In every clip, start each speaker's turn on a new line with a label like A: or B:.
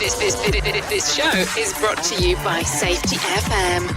A: This show is brought to you by Safety FM.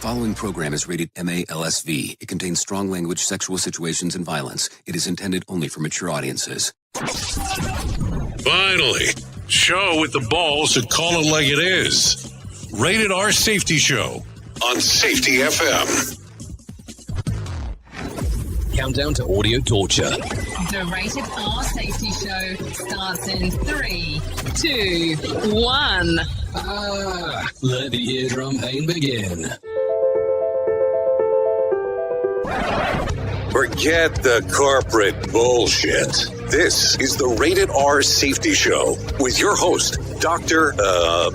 B: Following program is rated MALSV. It contains strong language, sexual situations, and violence. It is intended only for mature audiences.
C: Finally, show with the balls to call it like it is. Rated R Safety Show on Safety FM.
B: Countdown to audio torture.
A: The Rated R Safety Show starts in 3, 2, 1.
B: Let the eardrum pain begin.
C: Forget the corporate bullshit. This is the Rated R Safety Show with your host, Dr.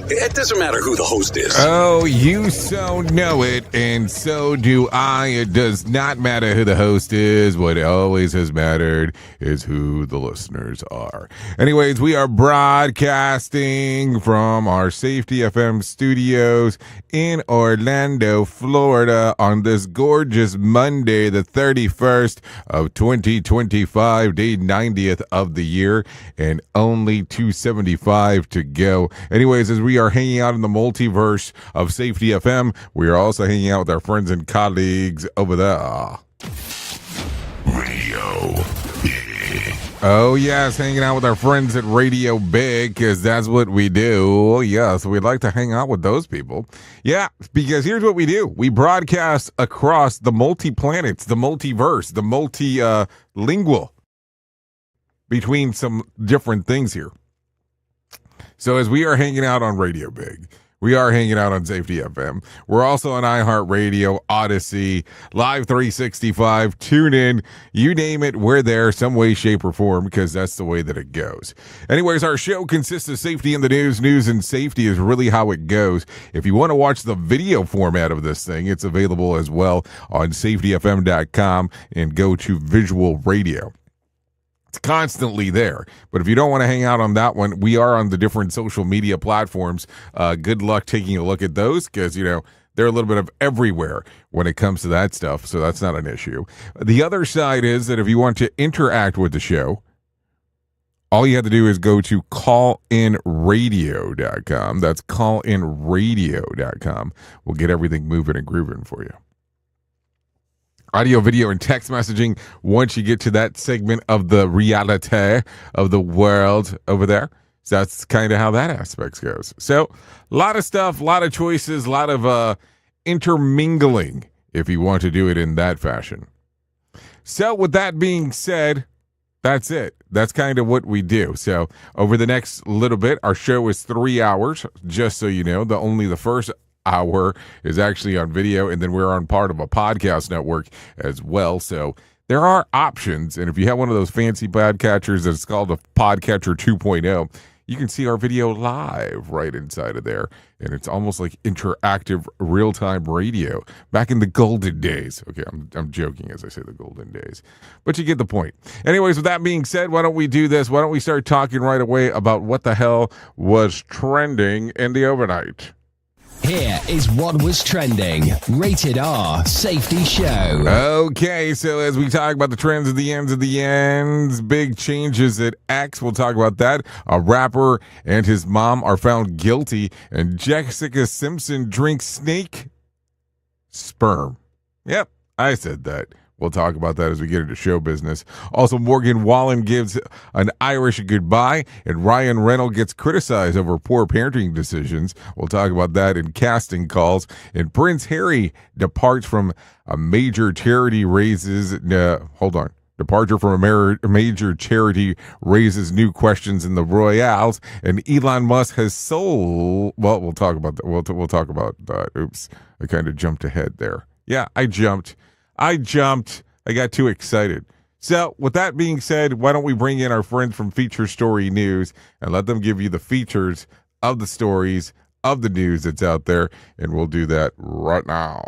C: It doesn't matter who the host is.
D: Oh, you so know it, and so do I. It does not matter who the host is. What always has mattered is who the listeners are. Anyways, we are broadcasting from our Safety FM studios in Orlando, Florida on this gorgeous Monday, the 31st of 2025, day 90th of the year, and only 275 to go. Anyways, as we are hanging out in the multiverse of Safety FM, we are also hanging out with our friends and colleagues over there.
C: Radio.
D: Oh, yes, hanging out with our friends at Radio Big, because that's what we do. Yes, we'd like to hang out with those people. Yeah, because here's what we do. We broadcast across the multi-planets, the multiverse, the multilingual between some different things here. So as we are hanging out on Radio Big, we are hanging out on Safety FM. We're also on iHeartRadio, Odyssey, Live 365, TuneIn, you name it, we're there some way, shape, or form, because that's the way that it goes. Anyways, our show consists of safety in the news. News and safety is really how it goes. If you want to watch the video format of this thing, it's available as well on safetyfm.com and go to Visual Radio. It's constantly there. But if you don't want to hang out on that one, we are on the different social media platforms. Good luck taking a look at those, because, you know, they're a little bit of everywhere when it comes to that stuff. So that's not an issue. The other side is that if you want to interact with the show, all you have to do is go to callinradio.com. That's callinradio.com. We'll get everything moving and grooving for you. Audio, video, and text messaging once you get to that segment of the reality of the world over there. So that's kind of how that aspect goes. So a lot of stuff, a lot of choices, a lot of intermingling if you want to do it in that fashion. So with that being said, that's it. That's kind of what we do. So over the next little bit, our show is 3 hours, just so you know. Only the first hour is actually on video, and then we're on part of a podcast network as well. So there are options, and if you have one of those fancy podcatchers that's called a Podcatcher 2.0, you can see our video live right inside of there, and it's almost like interactive real-time radio back in the golden days. Okay, I'm joking as I say the golden days, but you get the point. Anyways, with that being said, why don't we do this? Why don't we start talking right away about what the hell was trending in the overnight?
E: Here is what was trending. Rated R Safety Show.
D: Okay, so as we talk about the trends at the ends, big changes at X, we'll talk about that. A rapper and his mom are found guilty, and Jessica Simpson drinks snake sperm. Yep, I said that. We'll talk about that as we get into show business. Also, Morgan Wallen gives an Irish goodbye, and Ryan Reynolds gets criticized over poor parenting decisions. We'll talk about that in casting calls. And Prince Harry departs from a major charity Departure from a major charity raises new questions in the Royals, and Elon Musk has sold. Well, we'll talk about that. We'll talk about that. Oops, I kind of jumped ahead there. Yeah, I jumped. I got too excited. So, with that being said, why don't we bring in our friends from Feature Story News and let them give you the features of the stories of the news that's out there, and we'll do that right now.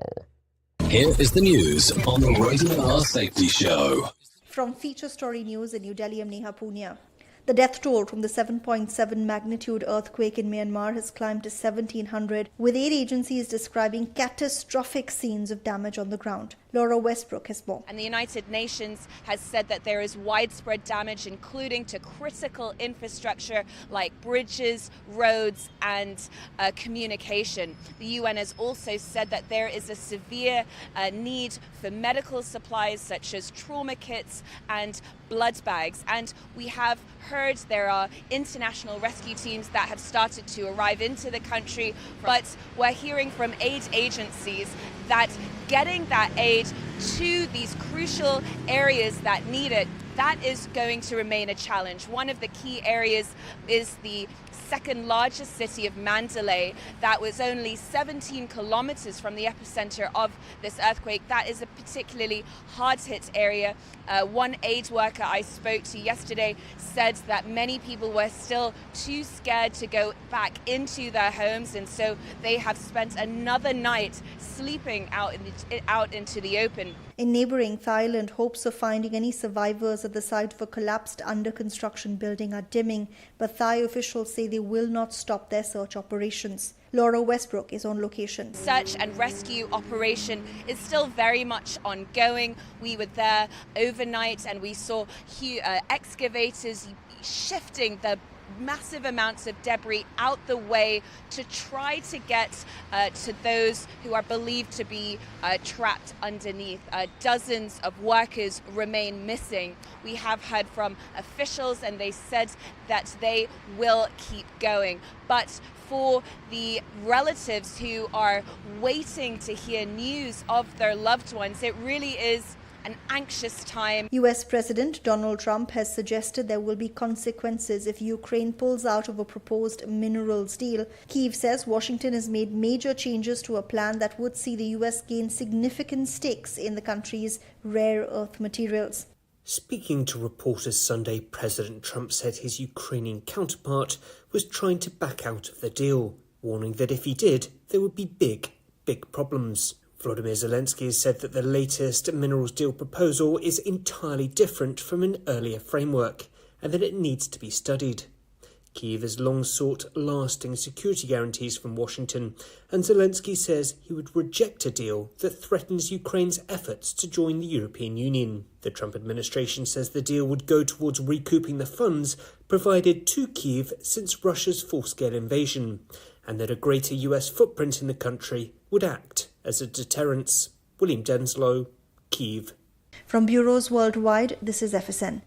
C: Here is the news on the Rated R Safety Show.
F: From Feature Story News in New Delhi, I'm Neha Punia. The death toll from the 7.7 magnitude earthquake in Myanmar has climbed to 1,700, with aid agencies describing catastrophic scenes of damage on the ground. Laura Westbrook has more.
G: And the United Nations has said that there is widespread damage, including to critical infrastructure like bridges, roads, and communication. The UN has also said that there is a severe need for medical supplies such as trauma kits and blood bags. And we have heard there are international rescue teams that have started to arrive into the country, but we're hearing from aid agencies that getting that aid to these crucial areas that need it, that is going to remain a challenge. One of the key areas is the second largest city of Mandalay that was only 17 kilometers from the epicenter of this earthquake. That is a particularly hard-hit area. One aid worker I spoke to yesterday said that many people were still too scared to go back into their homes, and so they have spent another night sleeping out into the open.
F: In neighbouring Thailand, hopes of finding any survivors at the site of a collapsed under-construction building are dimming, but Thai officials say they will not stop their search operations. Laura Westbrook is on location.
G: Search and rescue operation is still very much ongoing. We were there overnight and we saw excavators shifting the massive amounts of debris out the way to try to get to those who are believed to be trapped underneath. Dozens of workers remain missing. We have heard from officials and they said that they will keep going. But for the relatives who are waiting to hear news of their loved ones, it really is an anxious time.
F: US President Donald Trump has suggested there will be consequences if Ukraine pulls out of a proposed minerals deal. Kyiv says Washington has made major changes to a plan that would see the US gain significant stakes in the country's rare earth materials.
H: Speaking to reporters Sunday, President Trump said his Ukrainian counterpart was trying to back out of the deal, warning that if he did, there would be big problems. Volodymyr Zelensky has said that the latest minerals deal proposal is entirely different from an earlier framework and that it needs to be studied. Kyiv has long sought lasting security guarantees from Washington, and Zelensky says he would reject a deal that threatens Ukraine's efforts to join the European Union. The Trump administration says the deal would go towards recouping the funds provided to Kyiv since Russia's full-scale invasion, and that a greater US footprint in the country would act as a deterrence. William Denslow, Kyiv.
F: From bureaus worldwide, this is FSN.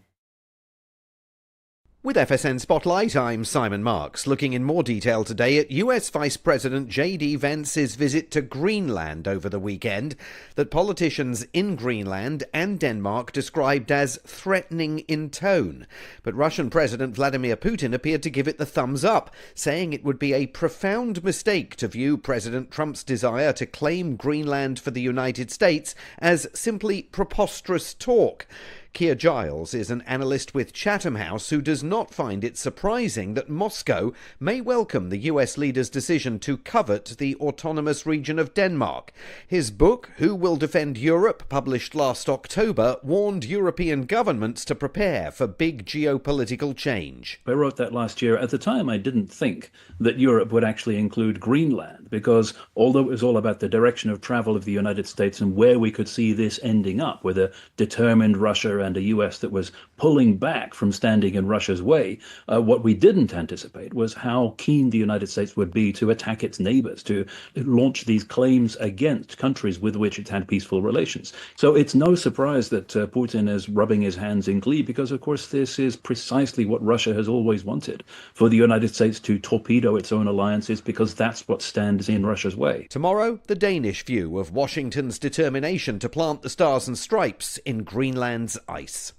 I: With FSN Spotlight, I'm Simon Marks, looking in more detail today at US Vice President J.D. Vance's visit to Greenland over the weekend, that politicians in Greenland and Denmark described as threatening in tone. But Russian President Vladimir Putin appeared to give it the thumbs up, saying it would be a profound mistake to view President Trump's desire to claim Greenland for the United States as simply preposterous talk. Keir Giles is an analyst with Chatham House who does not find it surprising that Moscow may welcome the US leader's decision to covet the autonomous region of Denmark. His book, Who Will Defend Europe, published last October, warned European governments to prepare for big geopolitical change.
J: I wrote that last year. At the time, I didn't think that Europe would actually include Greenland, because although it was all about the direction of travel of the United States and where we could see this ending up, with a determined Russia and a US that was pulling back from standing in Russia's way, what we didn't anticipate was how keen the United States would be to attack its neighbors, to launch these claims against countries with which it's had peaceful relations. So it's no surprise that Putin is rubbing his hands in glee, because of course this is precisely what Russia has always wanted, for the United States to torpedo its own alliances, because that's what stands in Russia's way.
I: Tomorrow, the Danish view of Washington's determination to plant the Stars and Stripes in Greenland's ice.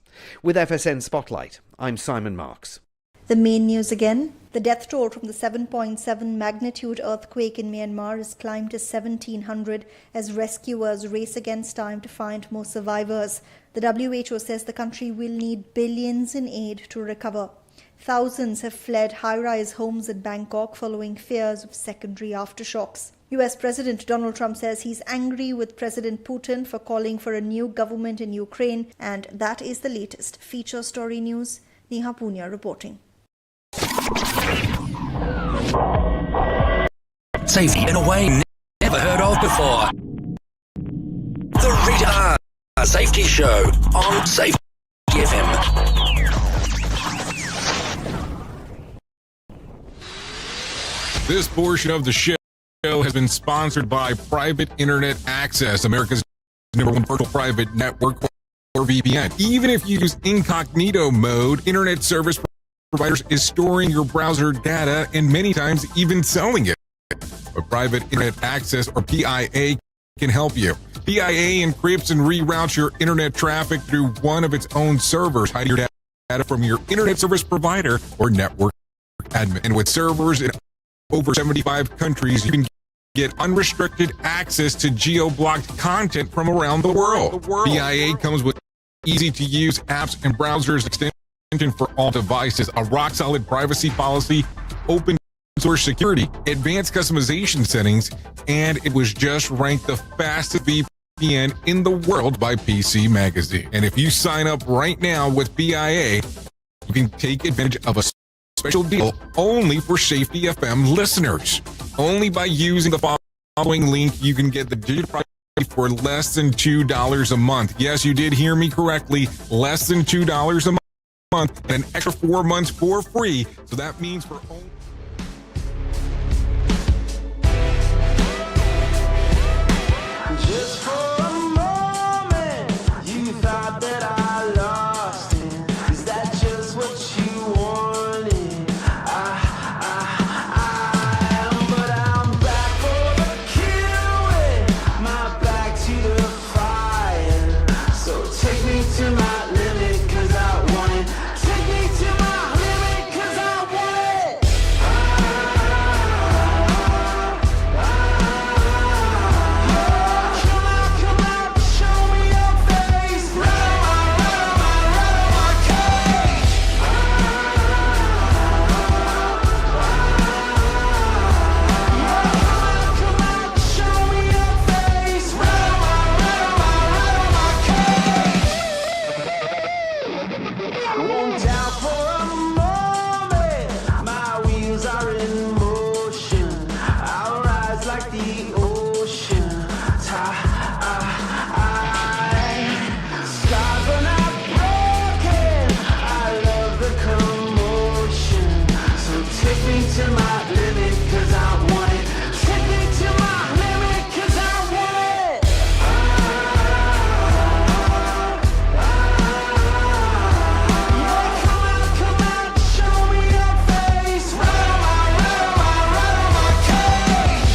I: With FSN Spotlight, I'm Simon Marks.
F: The main news again. The death toll from the 7.7 magnitude earthquake in Myanmar has climbed to 1,700 as rescuers race against time to find more survivors. The WHO says the country will need billions in aid to recover. Thousands have fled high-rise homes in Bangkok following fears of secondary aftershocks. US President Donald Trump says he's angry with President Putin for calling for a new government in Ukraine, and that is the latest. Feature Story News, Neha Punya reporting.
K: Safety in a way never heard of before. The Rated R Safety Show on Safety FM.
D: This portion of the show has been sponsored by Private Internet Access, America's #1 virtual private network, or VPN. Even if you use incognito mode, internet service providers is storing your browser data and many times even selling it. But Private Internet Access, or PIA, can help you. PIA encrypts and reroutes your internet traffic through one of its own servers, hiding your data from your internet service provider or network admin. And with servers in over 75 countries, you can get unrestricted access to geo-blocked content from around the world. PIA comes with easy-to-use apps and browsers extension for all devices, a rock-solid privacy policy, open source security, advanced customization settings, and it was just ranked the fastest VPN in the world by PC Magazine. And if you sign up right now with PIA, you can take advantage of a special deal only for Safety FM listeners. Only by using the following link, you can get the digital price for less than $2 a month. Yes, you did hear me correctly. Less than $2 a month and an extra 4 months for free. So that means for only...
L: Just for a moment, you thought that I lost it. Is that just what you wanted? But I'm back for the kill with my back to the fire. So take me to my limit, 'cause I want it. Take me to my limit, 'cause I want it. Come out, show me your face. Right on my cage. Come out, show me your face. Right on my cage. I won't doubt for a moment. My wheels are in motion. I'll rise like the ocean. Scars are not broken. I love the commotion. So take me to my limit, 'cause I want it. Take me to my limit, 'cause I want it. Come out, show me your face. Right on my cage.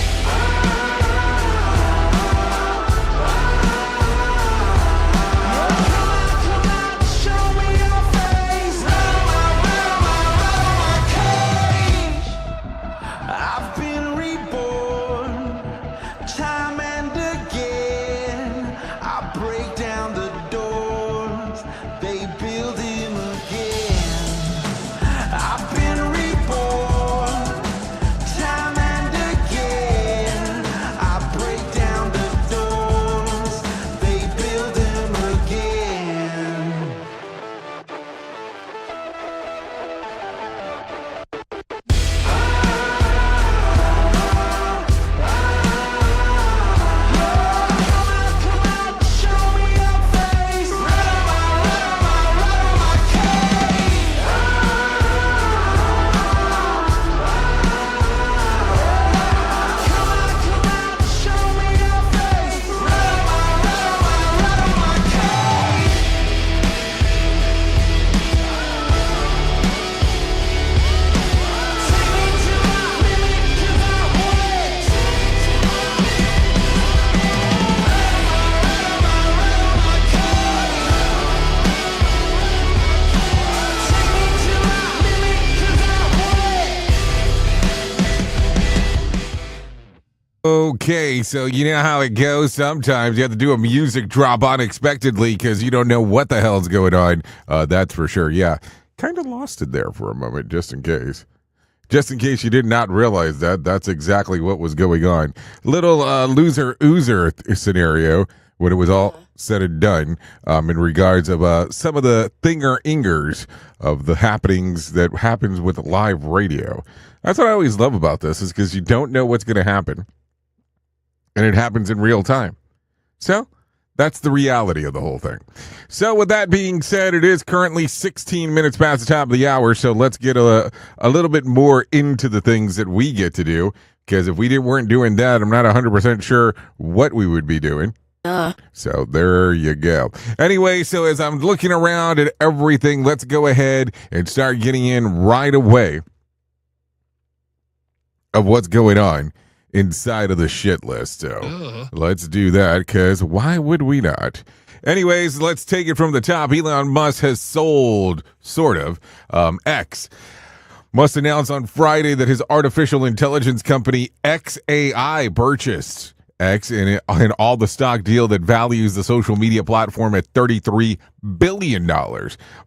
L: Come out, show me your face. Right on my cage. they build him again. I've been reborn time and again. I break down the doors, they build him again.
D: Okay, so you know how it goes. Sometimes you have to do a music drop unexpectedly because you don't know what the hell's going on. That's for sure. Yeah, kind of lost it there for a moment, just in case. Just in case you did not realize that, that's exactly what was going on. Little loser-oozer scenario when it was all said and done in regards of some of the thinger-ingers of the happenings that happens with live radio. That's what I always love about this, is because you don't know what's going to happen. And it happens in real time. So that's the reality of the whole thing. So with that being said, it is currently 16 minutes past the top of the hour. So let's get a little bit more into the things that we get to do. Because if we weren't doing that, I'm not 100% sure what we would be doing. So there you go. Anyway, so as I'm looking around at everything, let's go ahead and start getting in right away of what's going on inside of the shit list. So let's do that, because why would we not? Anyways, let's take it from the top. Elon Musk has sold, sort of, X. Musk announced on Friday that his artificial intelligence company xAI purchased X in all the stock deal that values the social media platform at $33 billion.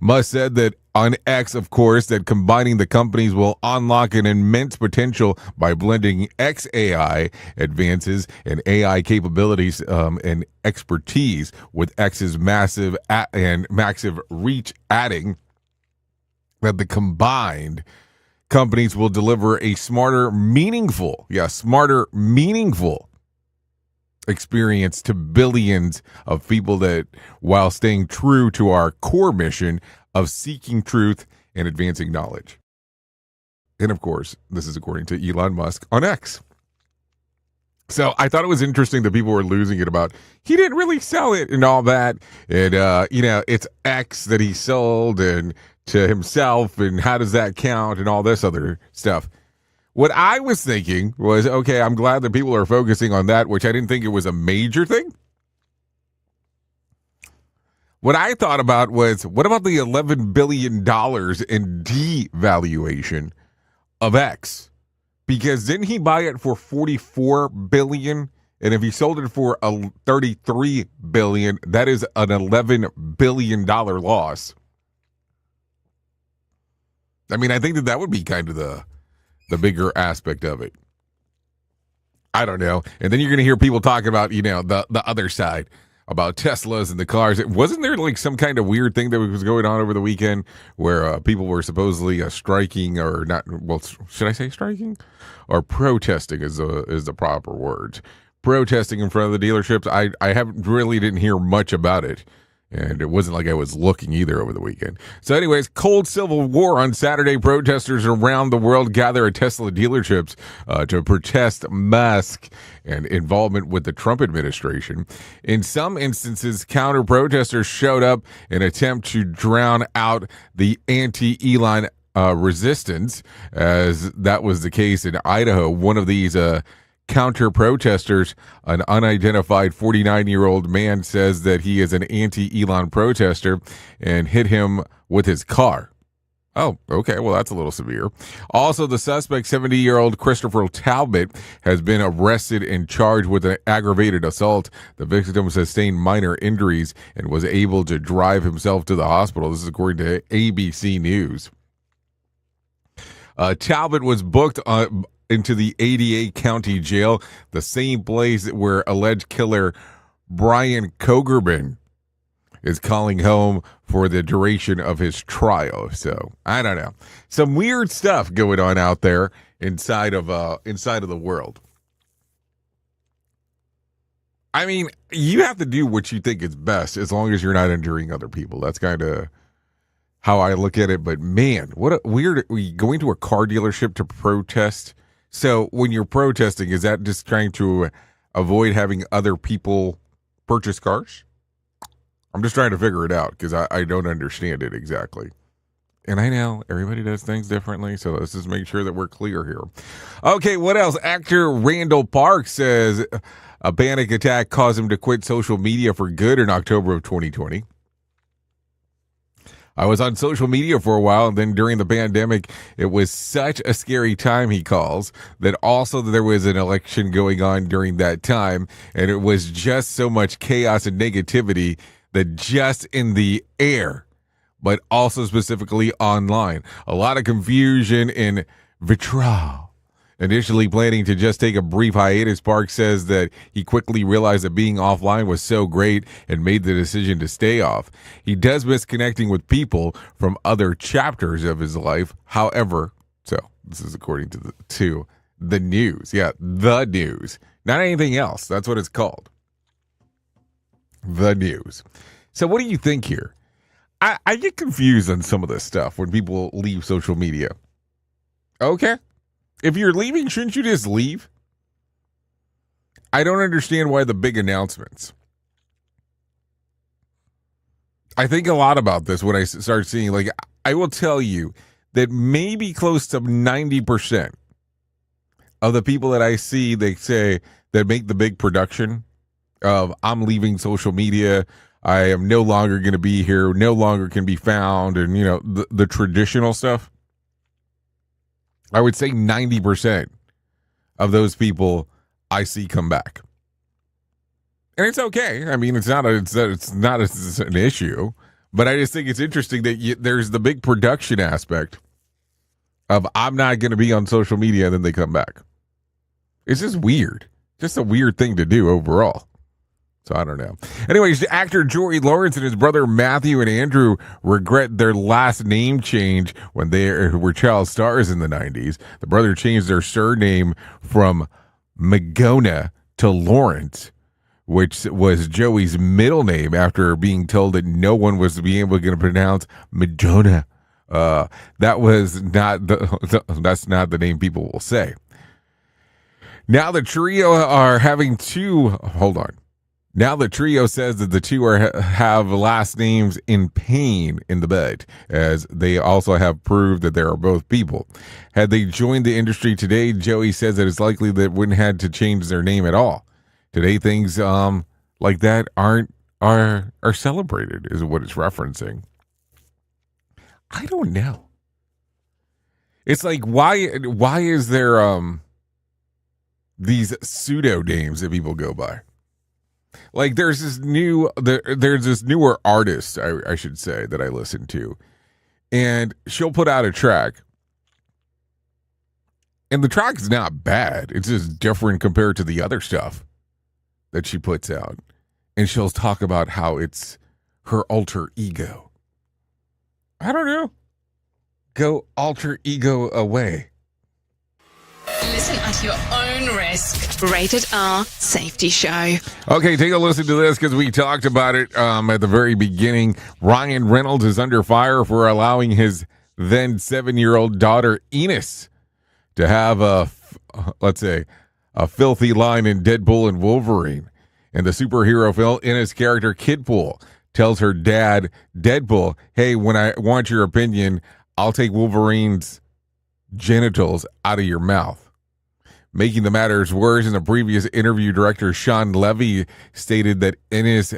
D: Musk said that on X, of course, that combining the companies will unlock an immense potential by blending xAI advances and AI capabilities and expertise with X's massive reach, adding that the combined companies will deliver a smarter, meaningful experience to billions of people, that while staying true to our core mission of seeking truth and advancing knowledge. And of course, this is according to Elon Musk on X. So I thought it was interesting that people were losing it about he didn't really sell it and all that. And, it's X that he sold and to himself, and how does that count and all this other stuff. What I was thinking was, okay, I'm glad that people are focusing on that, which I didn't think it was a major thing. What I thought about was, what about the $11 billion in devaluation of X? Because didn't he buy it for $44 billion? And if he sold it for $33 billion, that is an $11 billion loss. I mean, I think that would be kind of the bigger aspect of it. I don't know. And then you're going to hear people talking about, the other side, about Teslas and the cars. Wasn't there like some kind of weird thing that was going on over the weekend where people were supposedly striking, or not? Well, should I say striking or protesting is the proper word? Protesting in front of the dealerships. I didn't hear much about it. And it wasn't like I was looking either over the weekend. So anyways, cold civil war on Saturday. Protesters around the world gather at Tesla dealerships to protest Musk and involvement with the Trump administration. In some instances, counter-protesters showed up in an attempt to drown out the anti-Elon resistance, as that was the case in Idaho. One of these counter-protesters, an unidentified 49-year-old man, says that he is an anti-Elon protester and hit him with his car. Oh, okay. Well, that's a little severe. Also, the suspect, 70-year-old Christopher Talbot, has been arrested and charged with an aggravated assault. The victim sustained minor injuries and was able to drive himself to the hospital. This is according to ABC News. Talbot was booked into the 88 County Jail, the same place where alleged killer Brian Kogerman is calling home for the duration of his trial. So I don't know, some weird stuff going on out there inside of the world. I mean, you have to do what you think is best as long as you're not injuring other people. That's kind of how I look at it. But man, what a weird, going to a car dealership to protest. So when you're protesting, is that just trying to avoid having other people purchase cars? I'm just trying to figure it out because I don't understand it exactly. And I know everybody does things differently, so let's just make sure that we're clear here. Okay, what else? Actor Randall Park says a panic attack caused him to quit social media for good in October of 2020. I was on social media for a while, and then during the pandemic, it was such a scary time, he calls, that also there was an election going on during that time, and it was just so much chaos and negativity that just in the air, but also specifically online. A lot of confusion and vitriol. Initially planning to just take a brief hiatus, Park says that he quickly realized that being offline was so great and made the decision to stay off. He does miss connecting with people from other chapters of his life. However, so this is according to the news. Yeah, the news. Not anything else. That's what it's called. The news. So what do you think here? I get confused on some of this stuff when people leave social media. Okay. If you're leaving, shouldn't you just leave? I don't understand why the big announcements. I think a lot about this when I start seeing, like, I will tell you that maybe close to 90% of the people that I see, they say, that make the big production of I'm leaving social media, I am no longer going to be here, no longer can be found, and, you know, the traditional stuff. I would say 90% of those people I see come back. And it's okay. I mean, it's not an issue, but I just think it's interesting that there's the big production aspect of I'm not going to be on social media, and then they come back. It's just weird. Just a weird thing to do overall. So I don't know. Anyways, actor Joey Lawrence and his brother Matthew and Andrew regret their last name change when they were child stars in the 90s. The brother changed their surname from Magona to Lawrence, which was Joey's middle name, after being told that no one was going to pronounce Madonna. That's not the name people will say. Now the trio are having two. Hold on. Now the trio says that the two have last names in pain in the bed, as they also have proved that they are both people. Had they joined the industry today, Joey says that it's likely that wouldn't have to change their name at all. Today, things like that are celebrated, is what it's referencing. I don't know. It's like, why is there these pseudo names that people go by? Like there's this newer artist, I should say, that I listen to, and she'll put out a track, and the track is not bad. It's just different compared to the other stuff that she puts out, and she'll talk about how it's her alter ego. I don't know. Go alter ego away.
A: Listen at your own risk. Rated R Safety Show.
D: Okay, take a listen to this because we talked about it at the very beginning. Ryan Reynolds is under fire for allowing his then 7-year-old daughter Enos to have a filthy line in Deadpool and Wolverine. In the superhero film, Enos' character Kidpool tells her dad, Deadpool, hey, when I want your opinion, I'll take Wolverine's genitals out of your mouth. Making the matters worse, in a previous interview, director Sean Levy stated that Enos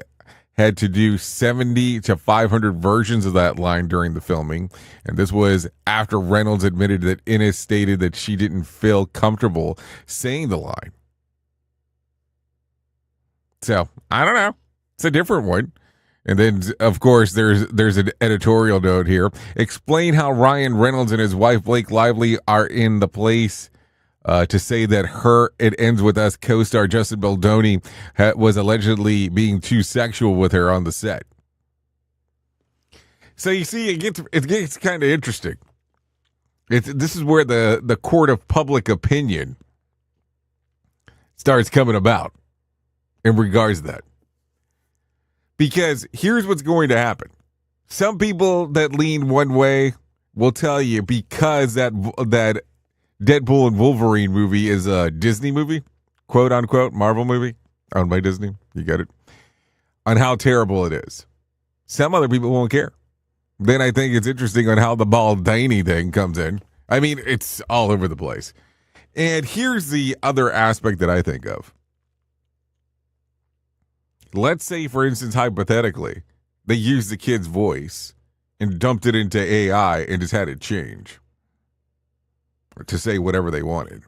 D: had to do 70 to 500 versions of that line during the filming. And this was after Reynolds admitted that Innes stated that she didn't feel comfortable saying the line. So, I don't know. It's a different one. And then, of course, there's an editorial note here. Explain how Ryan Reynolds and his wife Blake Lively are in the place to say that It Ends With Us co-star Justin Baldoni was allegedly being too sexual with her on the set. So you see, it gets kind of interesting. This is where the court of public opinion starts coming about in regards to that. Because here's what's going to happen. Some people that lean one way will tell you because that Deadpool and Wolverine movie is a Disney movie, quote unquote, Marvel movie, owned by Disney, you get it, on how terrible it is. Some other people won't care. Then I think it's interesting on how the Baldini thing comes in. I mean, it's all over the place. And here's the other aspect that I think of. Let's say, for instance, hypothetically, they used the kid's voice and dumped it into AI and just had it change to say whatever they wanted.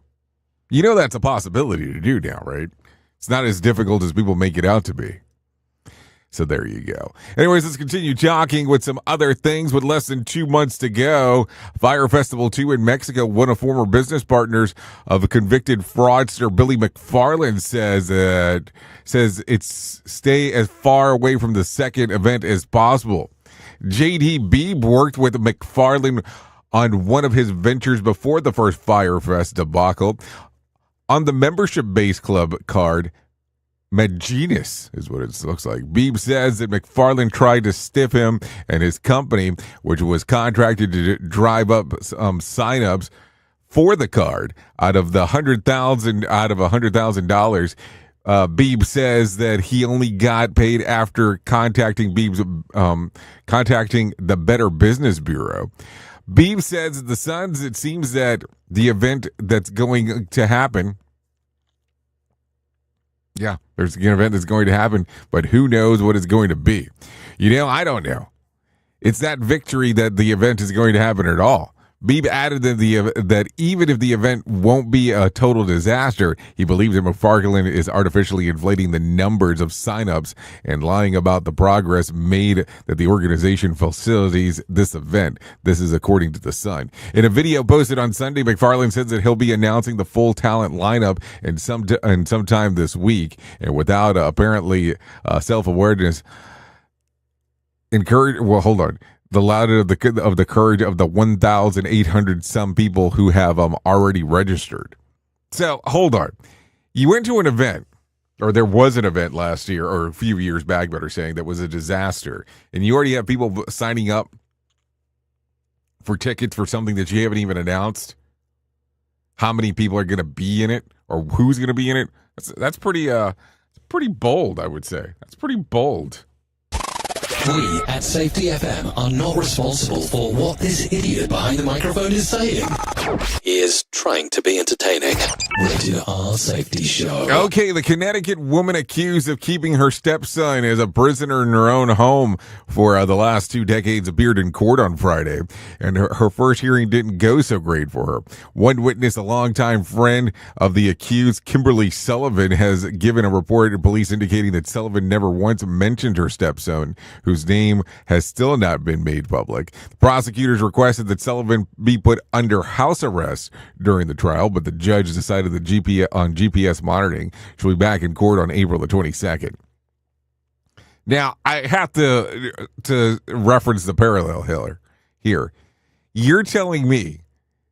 D: You know that's a possibility to do now, right? It's not as difficult as people make it out to be. So there you go. Anyways, let's continue talking with some other things. With less than 2 months to go, Fyre Festival 2 in Mexico, one of former business partners of a convicted fraudster, Billy McFarland, says it's stay as far away from the second event as possible. J.D. Beebe worked with McFarland on one of his ventures before the first Fyre Fest debacle. On the membership-based club card, Maginus is what it looks like. Beebe says that McFarland tried to stiff him and his company, which was contracted to drive up signups for the card out of $100,000. Beebe says that he only got paid after contacting the Better Business Bureau. Beebe says that the Suns, it seems that the event that's going to happen. Yeah, there's an event that's going to happen, but who knows what it's going to be? I don't know. It's that victory that the event is going to happen at all. Beebe added that even if the event won't be a total disaster, he believes that McFarland is artificially inflating the numbers of signups and lying about the progress made that the organization facilitates this event. This is according to The Sun. In a video posted on Sunday, McFarland says that he'll be announcing the full talent lineup in sometime this week, and without apparently self-awareness. Hold on. The louder of the courage of the 1,800 some people who have already registered. So hold on, you went to an event, or there was an event last year or a few years back, better saying, that was a disaster, and you already have people signing up for tickets for something that you haven't even announced. How many people are going to be in it, or who's going to be in it? That's pretty bold, I would say. That's pretty bold.
E: We at Safety FM are not responsible for what this idiot behind the microphone is saying.
K: He is trying to be entertaining.
E: Rated R Safety Show.
D: Okay, the Connecticut woman accused of keeping her stepson as a prisoner in her own home for the last 2 decades appeared in court on Friday, and her first hearing didn't go so great for her. One witness, a longtime friend of the accused, Kimberly Sullivan, has given a report to police indicating that Sullivan never once mentioned her stepson, whose name has still not been made public. The prosecutors requested that Sullivan be put under house arrest during the trial, but the judge decided that GPS monitoring she'll be back in court on April the 22nd. Now, I have to reference the parallel here. You're telling me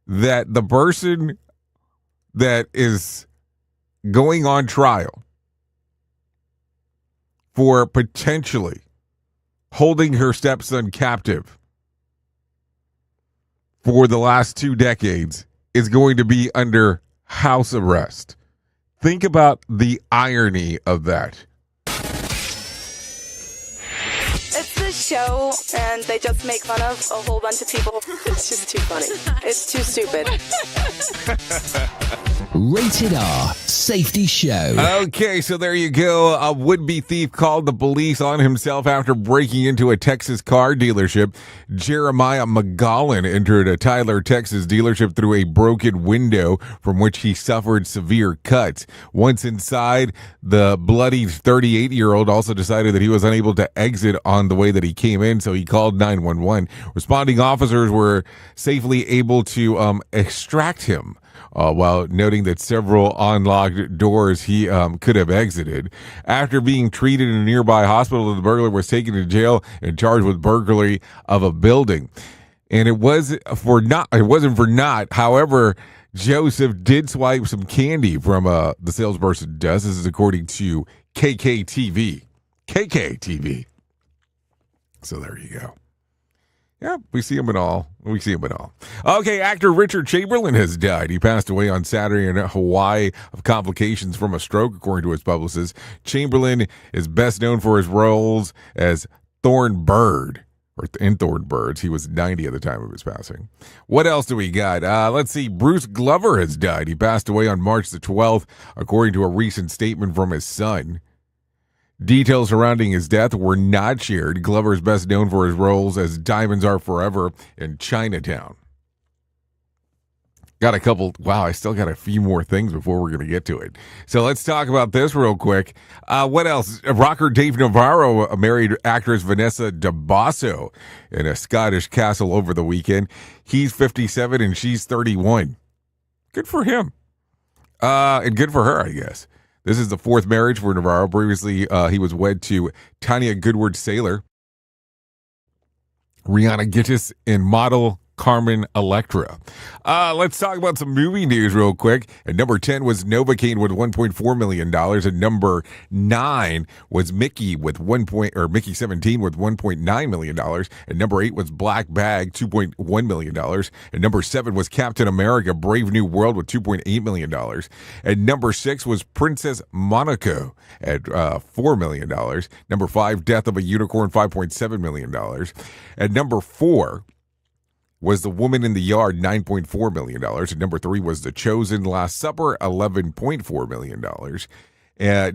D: that the person that is going on trial for potentially holding her stepson captive for the last 2 decades is going to be under house arrest. Think about the irony of that.
M: It's this show, and they just make fun of a whole bunch of people. It's just too funny. It's too stupid.
K: Rated R Safety Show.
D: Okay, so there you go. A would-be thief called the police on himself after breaking into a Texas car dealership. Jeremiah McGollin entered a Tyler, Texas dealership through a broken window from which he suffered severe cuts. Once inside, the bloody 38-year-old also decided that he was unable to exit on the way that he came in, so he called 911. Responding officers were safely able to extract him. While noting that several unlocked doors he could have exited. After being treated in a nearby hospital, the burglar was taken to jail and charged with burglary of a building. And it wasn't for naught. However, Joseph did swipe some candy from the salesperson desk. This is according to KKTV. KKTV. So there you go. Yeah, we see him in all. Okay, actor Richard Chamberlain has died. He passed away on Saturday in Hawaii of complications from a stroke, according to his publicist. Chamberlain is best known for his roles as Thorn Bird, or in Thorn Birds. He was 90 at the time of his passing. What else do we got? Let's see. Bruce Glover has died. He passed away on March the 12th, according to a recent statement from his son. Details surrounding his death were not shared. Glover is best known for his roles as Diamonds Are Forever in Chinatown. Got a couple. Wow, I still got a few more things before we're going to get to it. So let's talk about this real quick. What else? Rocker Dave Navarro married actress Vanessa de Basso in a Scottish castle over the weekend. He's 57 and she's 31. Good for him. And good for her, I guess. This is the fourth marriage for Navarro. Previously, he was wed to Tanya Goodward-Saylor, Rihanna Gittis, and model Carmen Electra. Let's talk about some movie news real quick. At number 10 was Novocaine with $1.4 million. At number 9 was Mickey with Mickey 17 with $1.9 million. At number 8 was Black Bag, $2.1 million. At number 7 was Captain America, Brave New World with $2.8 million. At number 6 was Princess Monaco at $4 million. Number 5, Death of a Unicorn, $5.7 million. At number 4 was The Woman in the Yard, $9.4 million. And number 3 was The Chosen, Last Supper, $11.4 million.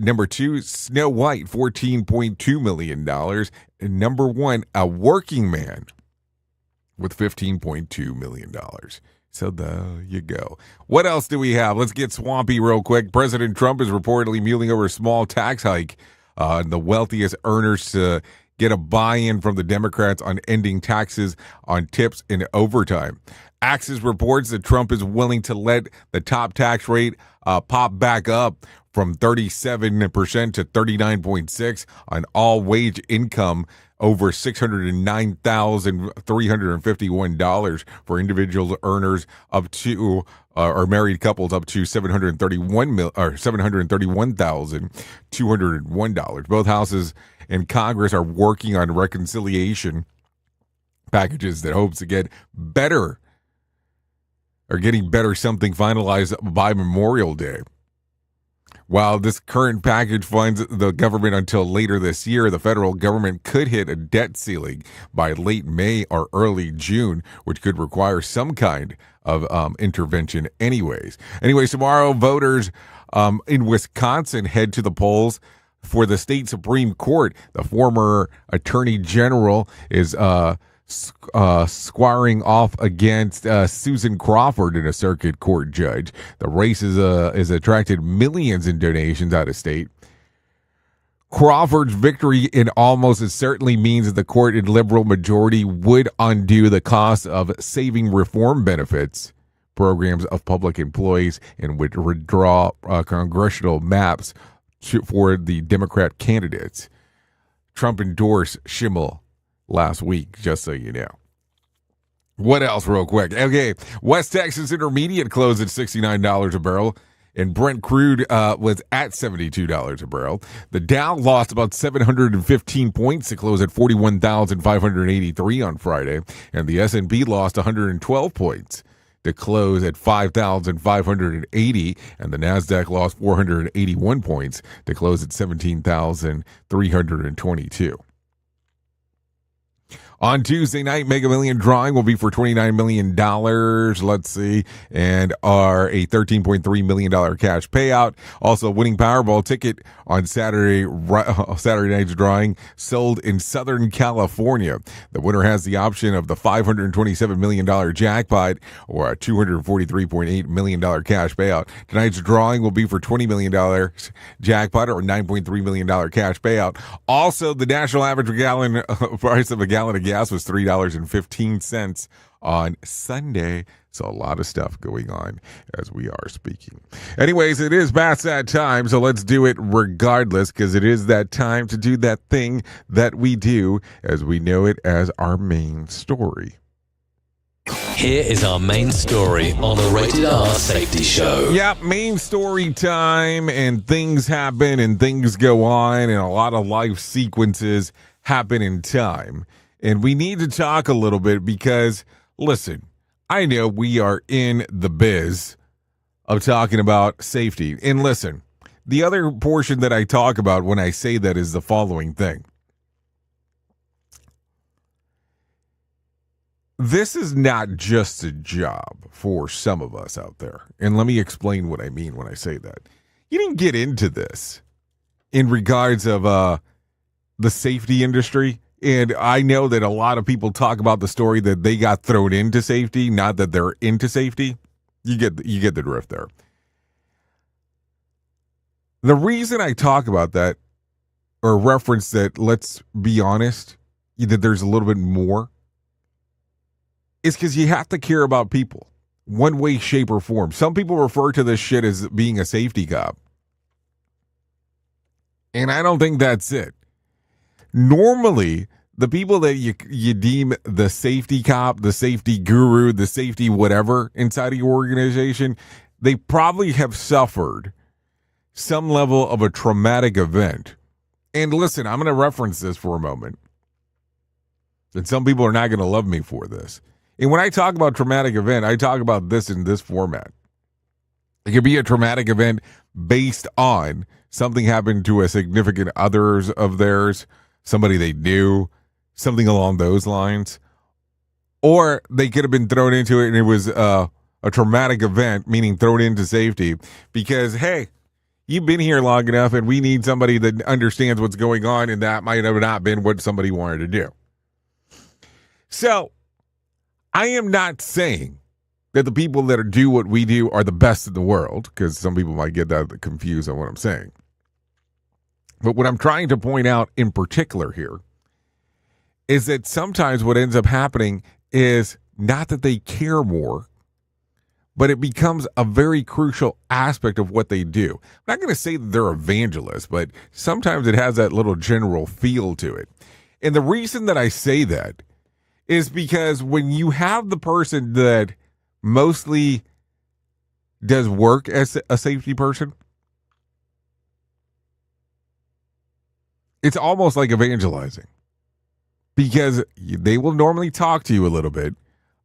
D: Number 2, Snow White, $14.2 million. And number 1, A Working Man with $15.2 million. So there you go. What else do we have? Let's get swampy real quick. President Trump is reportedly mulling over a small tax hike on the wealthiest earners to get a buy-in from the Democrats on ending taxes on tips and overtime. Axios reports that Trump is willing to let the top tax rate pop back up from 37% to 39.6% on all wage income over $609,351 for individual earners up to or married couples up to $731,201. Both houses in Congress are working on reconciliation packages that hopes to get better or getting better something finalized by Memorial Day. While this current package funds the government until later this year, the federal government could hit a debt ceiling by late May or early June, which could require some kind of intervention anyways. Anyways, tomorrow, voters in Wisconsin head to the polls for the state Supreme Court. The former attorney general is squaring off against Susan Crawford, in a circuit court judge. The race is attracted millions in donations out of state. Crawford's victory in almost certainly means that the court in liberal majority would undo the cost of saving reform benefits programs of public employees and would withdraw congressional maps for the Democrat candidates. Trump endorsed Schimmel last week, just so you know. What else real quick? Okay, West Texas Intermediate closed at $69 a barrel, and Brent crude was at $72 a barrel. The Dow lost about 715 points to close at 41,583 on Friday, and the S&P lost 112 points to close at 5,580, and the NASDAQ lost 481 points to close at 17,322. On Tuesday night, Mega Million drawing will be for $29 million. Let's see. And are a $13.3 million cash payout. Also, winning Powerball ticket on Saturday night's drawing sold in Southern California. The winner has the option of the $527 million jackpot or a $243.8 million cash payout. Tonight's drawing will be for $20 million jackpot or $9.3 million cash payout. Also, the national average price of a gallon of gas was $3.15 on Sunday. So a lot of stuff going on as we are speaking. Anyways, it is past that time, so let's do it regardless, because it is that time to do that thing that we do as we know it as our main story.
E: Here is our main story on the Rated R Safety Show.
D: Yep, main story time, and things happen and things go on, and a lot of life sequences happen in time. And we need to talk a little bit because, listen, I know we are in the biz of talking about safety. And listen, the other portion that I talk about when I say that is the following thing. This is not just a job for some of us out there. And let me explain what I mean when I say that. You didn't get into this in regards of the safety industry. And I know that a lot of people talk about the story that they got thrown into safety, not that they're into safety. You get the drift there. The reason I talk about that or reference that, let's be honest, that there's a little bit more, is because you have to care about people, one way, shape, or form. Some people refer to this shit as being a safety cop. And I don't think that's it. Normally, the people that you deem the safety cop, the safety guru, the safety whatever inside of your organization, they probably have suffered some level of a traumatic event. And listen, I'm going to reference this for a moment. And some people are not going to love me for this. And when I talk about traumatic event, I talk about this in this format. It could be a traumatic event based on something happened to a significant others of theirs, somebody they knew, something along those lines. Or they could have been thrown into it and it was a traumatic event, meaning thrown into safety because, hey, you've been here long enough and we need somebody that understands what's going on, and that might have not been what somebody wanted to do. So I am not saying that the people that do what we do are the best in the world, because some people might get that confused on what I'm saying. But what I'm trying to point out in particular here is that sometimes what ends up happening is not that they care more, but it becomes a very crucial aspect of what they do. I'm not going to say that they're evangelists, but sometimes it has that little general feel to it. And the reason that I say that is because when you have the person that mostly does work as a safety person, it's almost like evangelizing, because they will normally talk to you a little bit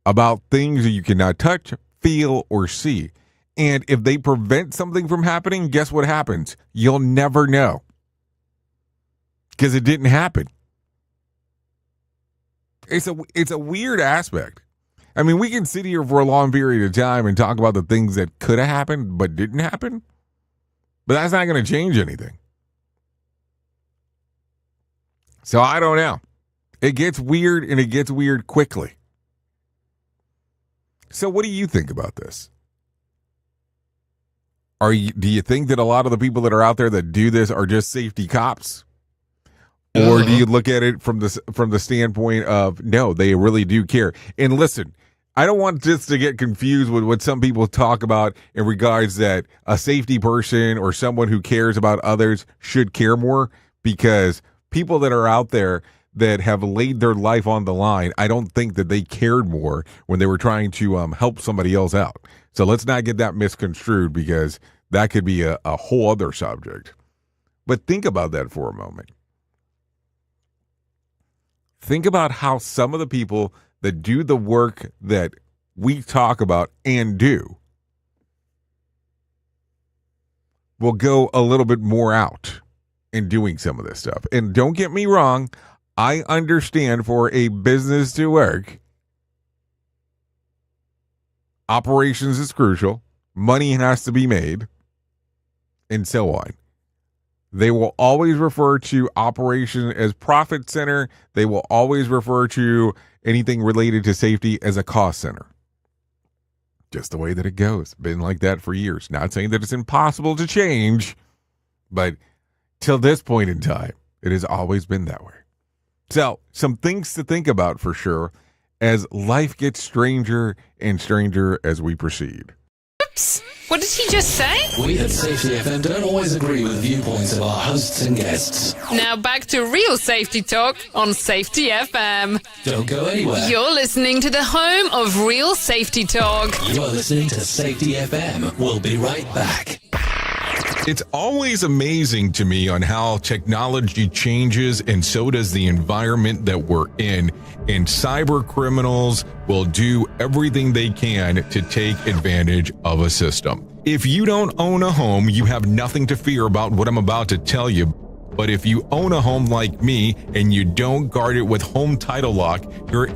D: about things that you cannot touch, feel, or see. And if they prevent something from happening, guess what happens? You'll never know, because it didn't happen. It's a weird aspect. I mean, we can sit here for a long period of time and talk about the things that could have happened but didn't happen, but that's not going to change anything. So I don't know. It gets weird, and it gets weird quickly. So what do you think about this? Do you think that a lot of the people that are out there that do this are just safety cops? Or do you look at it from the standpoint of, no, they really do care? And listen, I don't want this to get confused with what some people talk about in regards that a safety person or someone who cares about others should care more, because people that are out there that have laid their life on the line, I don't think that they cared more when they were trying to help somebody else out. So let's not get that misconstrued, because that could be a whole other subject. But think about that for a moment. Think about how some of the people that do the work that we talk about and do will go a little bit more out in doing some of this stuff. And don't get me wrong, I understand for a business to work, operations is crucial. Money has to be made, and so on. They will always refer to operation as profit center. They will always refer to anything related to safety as a cost center. Just the way that it goes. Been like that for years. Not saying that it's impossible to change, but till this point in time, it has always been that way. So, some things to think about for sure as life gets stranger and stranger as we proceed.
A: Oops! What did he just say?
E: We at Safety FM don't always agree with the viewpoints of our hosts and guests.
A: Now back to real safety talk on Safety FM.
E: Don't go anywhere.
A: You're listening to the home of real safety talk.
E: You are listening to Safety FM. We'll be right back.
D: It's always amazing to me on how technology changes, and so does the environment that we're in. And cyber criminals will do everything they can to take advantage of a system. If you don't own a home, you have nothing to fear about what I'm about to tell you. But if you own a home like me and you don't guard it with home title lock, you're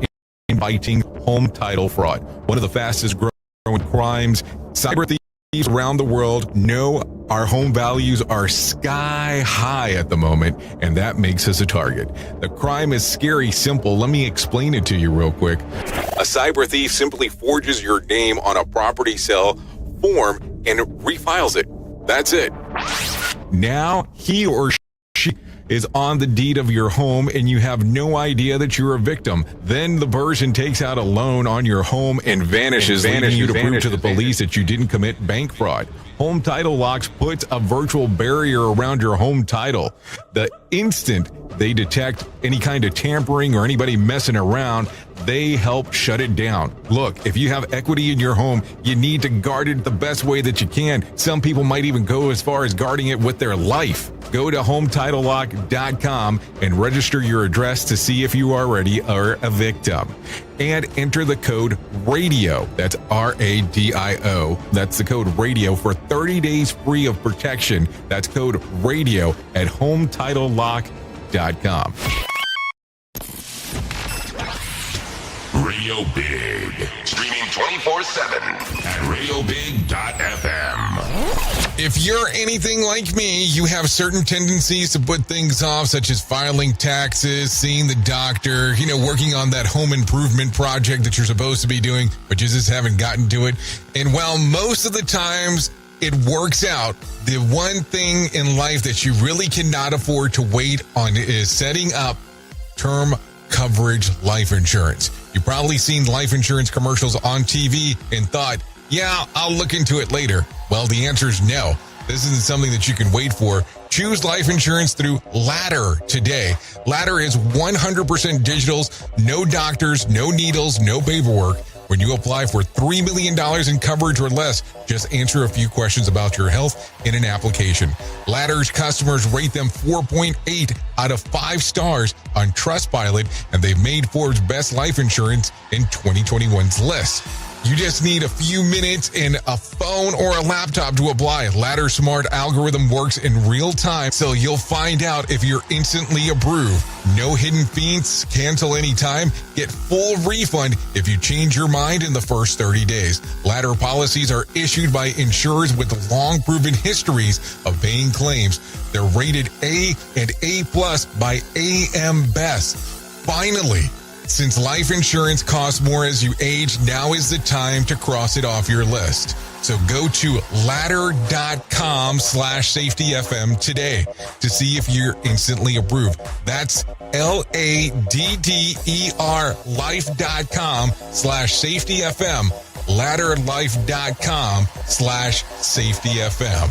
D: inviting home title fraud. One of the fastest growing crimes. Cyber thieves around the world know our home values are sky high at the moment, and that makes us a target. The crime is scary simple. Let me explain it to you real quick. A cyber thief simply forges your name on a property sale form and refiles it. That's it. Now he or she is on the deed of your home, and you have no idea that you're a victim. Then the person takes out a loan on your home and vanishes, leaving you to prove to the police that you didn't commit bank fraud. Home Title Locks puts a virtual barrier around your home title. The instant they detect any kind of tampering or anybody messing around, they help shut it down. Look, if you have equity in your home, you need to guard it the best way that you can. Some people might even go as far as guarding it with their life. Go to HometitleLock.com and register your address to see if you already are a victim. And enter the code RADIO. That's RADIO. That's the code RADIO for 30 days free of protection. That's code RADIO at HometitleLock.com.
N: Radio Big. Streaming 24/7 at radiobig.fm.
D: If you're anything like me, you have certain tendencies to put things off, such as filing taxes, seeing the doctor, working on that home improvement project that you're supposed to be doing, but you just haven't gotten to it. And while most of the times it works out, the one thing in life that you really cannot afford to wait on is setting up term coverage life insurance. You've probably seen life insurance commercials on TV and thought, yeah, I'll look into it later. Well, the answer is no. This isn't something that you can wait for. Choose life insurance through Ladder today. Ladder is 100% digitals, no doctors, no needles, no paperwork. When you apply for $3 million in coverage or less, just answer a few questions about your health in an application. Ladder's customers rate them 4.8 out of 5 stars on Trustpilot, and they've made Forbes' best life insurance in 2021's list. You just need a few minutes and a phone or a laptop to apply. Ladder's smart algorithm works in real time, so you'll find out if you're instantly approved. No hidden fees, cancel anytime, get full refund if you change your mind in the first 30 days. Ladder policies are issued by insurers with long proven histories of paying claims. They're rated A and A+ by AM Best. Finally, since life insurance costs more as you age, now is the time to cross it off your list. So go to ladder.com/safetyfm today to see if you're instantly approved. That's LADDER life.com/safetyfm. Ladderlife.com/safetyfm.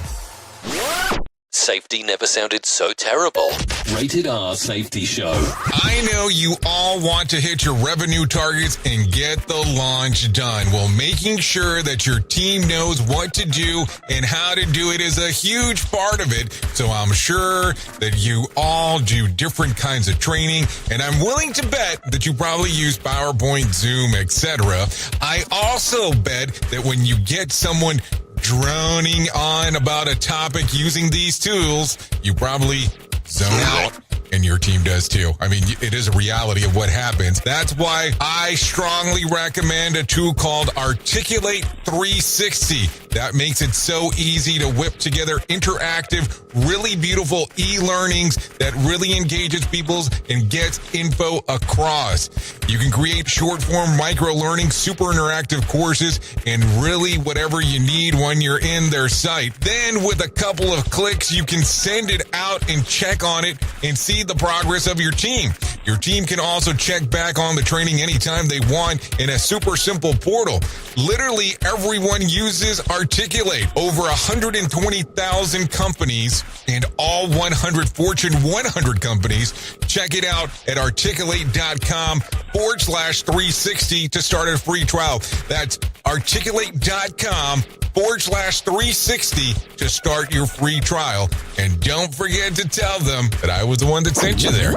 K: Safety never sounded so terrible.
E: Rated R Safety Show.
D: I know you all want to hit your revenue targets and get the launch done. Well, making sure that your team knows what to do and how to do it is a huge part of it. So I'm sure that you all do different kinds of training, and I'm willing to bet that you probably use PowerPoint, Zoom, etc. I also bet that when you get someone droning on about a topic using these tools, you probably zone out
O: and your team does too. I mean, it is a reality of what happens. That's why I strongly recommend a tool called Articulate 360. That makes it so easy to whip together interactive, really beautiful e-learnings that really engages people and gets info across. You can create short-form micro-learning, super interactive courses, and really whatever you need when you're in their site. Then with a couple of clicks, you can send it out and check on it and see the progress of your team. Your team can also check back on the training anytime they want in a super simple portal. Literally everyone uses Articulate. Over 120,000 companies and all 100 Fortune 100 companies. Check it out at articulate.com/360 to start a free trial. That's articulate.com/360 to start your free trial. And don't forget to tell them that I was the one that sent you there.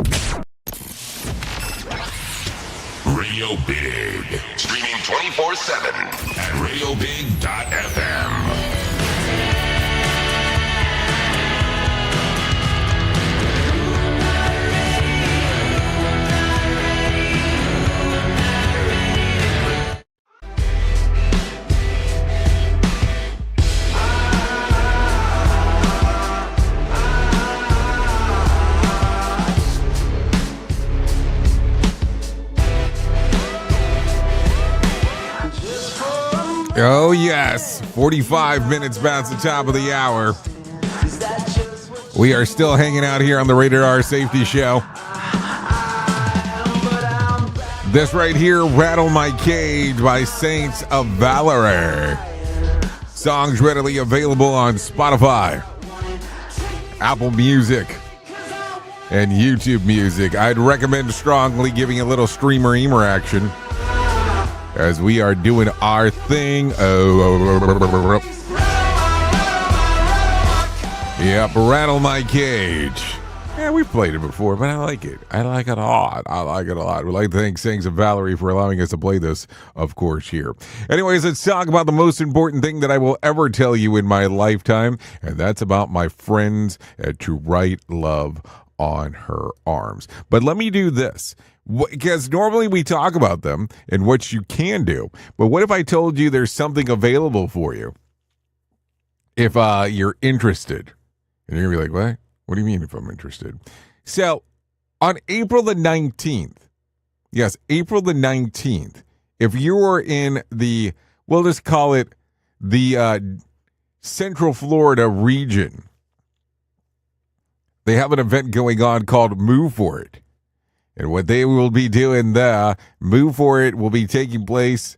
N: Radio Big. Streaming 24/7 at radiobig.fm.
D: Oh, yes. 45 minutes past the top of the hour. We are still hanging out here on the Rated R Safety Show. This right here, Rattle My Cage by Saints of Valor. Songs readily available on Spotify, Apple Music, and YouTube Music. I'd recommend strongly giving a little streamer-eamer action as we are doing our thing. Yep, Rattle My Cage. Yeah, we've played it before, but I like it. I like it a lot. We'd like to thank Saints of Valerie for allowing us to play this, of course, here. Anyways, let's talk about the most important thing that I will ever tell you in my lifetime, and that's about my friends at To Write Love on Her Arms. But let me do this, because normally we talk about them and what you can do. But what if I told you there's something available for you if you're interested? And you're going to be like, what? What do you mean if I'm interested? So on April the 19th, yes, April the 19th, if you are in the, we'll just call it the Central Florida region, they have an event going on called Move For It. And what they will be doing there, Move For It will be taking place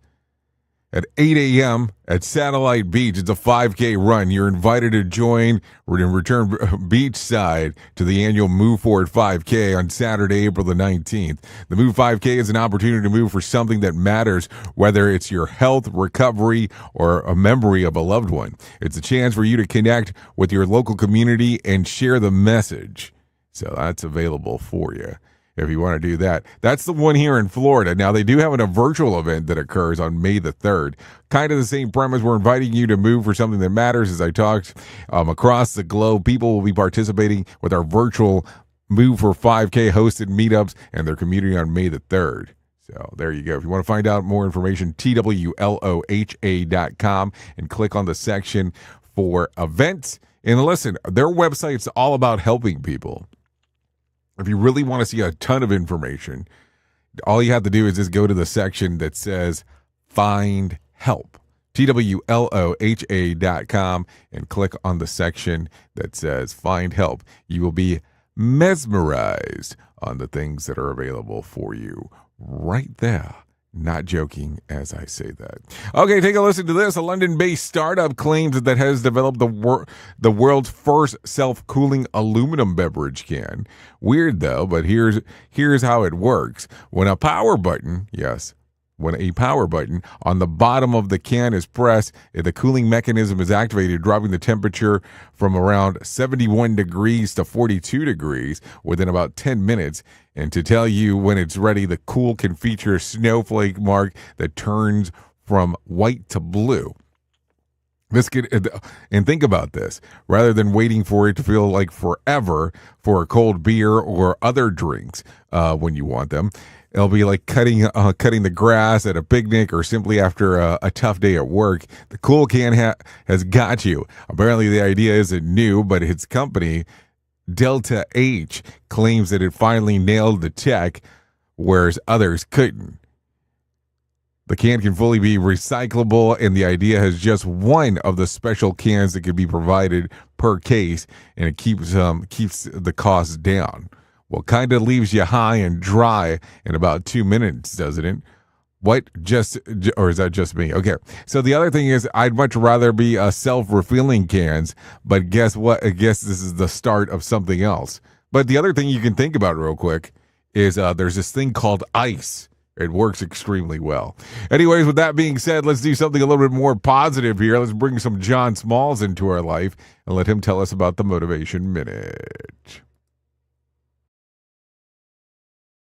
D: at 8 a.m. at Satellite Beach. It's a 5K run. You're invited to join or to return beachside to the annual Move For It 5K on Saturday, April the 19th. The Move 5K is an opportunity to move for something that matters, whether it's your health, recovery, or a memory of a loved one. It's a chance for you to connect with your local community and share the message. So that's available for you if you want to do that. That's the one here in Florida. Now, they do have a virtual event that occurs on May the 3rd. Kind of the same premise. We're inviting you to move for something that matters. As I talked, across the globe, people will be participating with our virtual Move for 5K hosted meetups and their community on May the 3rd. So there you go. If you want to find out more information, TWLOHA.com and click on the section for events. And listen, their website's all about helping people. If you really want to see a ton of information, all you have to do is just go to the section that says Find Help, TWLOHA.com, and click on the section that says Find Help. You will be mesmerized on the things that are available for you right there. Not joking as I say that. Okay, take a listen to this. A London-based startup claims that has developed the world's first self-cooling aluminum beverage can. Weird though, but here's how it works. When a power button on the bottom of the can is pressed, the cooling mechanism is activated, dropping the temperature from around 71 degrees to 42 degrees within about 10 minutes. And to tell you when it's ready, the cool can feature a snowflake mark that turns from white to blue. This could, and think about this, rather than waiting for it to feel like forever for a cold beer or other drinks when you want them, it'll be like cutting the grass at a picnic or simply after a tough day at work. The cool can has got you. Apparently the idea isn't new, but its company, Delta H, claims that it finally nailed the tech, whereas others couldn't. The can can fully be recyclable, and the idea has just one of the special cans that can be provided per case, and it keeps the cost down. Well, kind of leaves you high and dry in about 2 minutes, doesn't it? What? Or is that just me? Okay. So the other thing is, I'd much rather be self-refilling cans, but guess what? I guess this is the start of something else. But the other thing you can think about real quick is there's this thing called ice. It works extremely well. Anyways, with that being said, let's do something a little bit more positive here. Let's bring some John Smalls into our life and let him tell us about the Motivation Minute.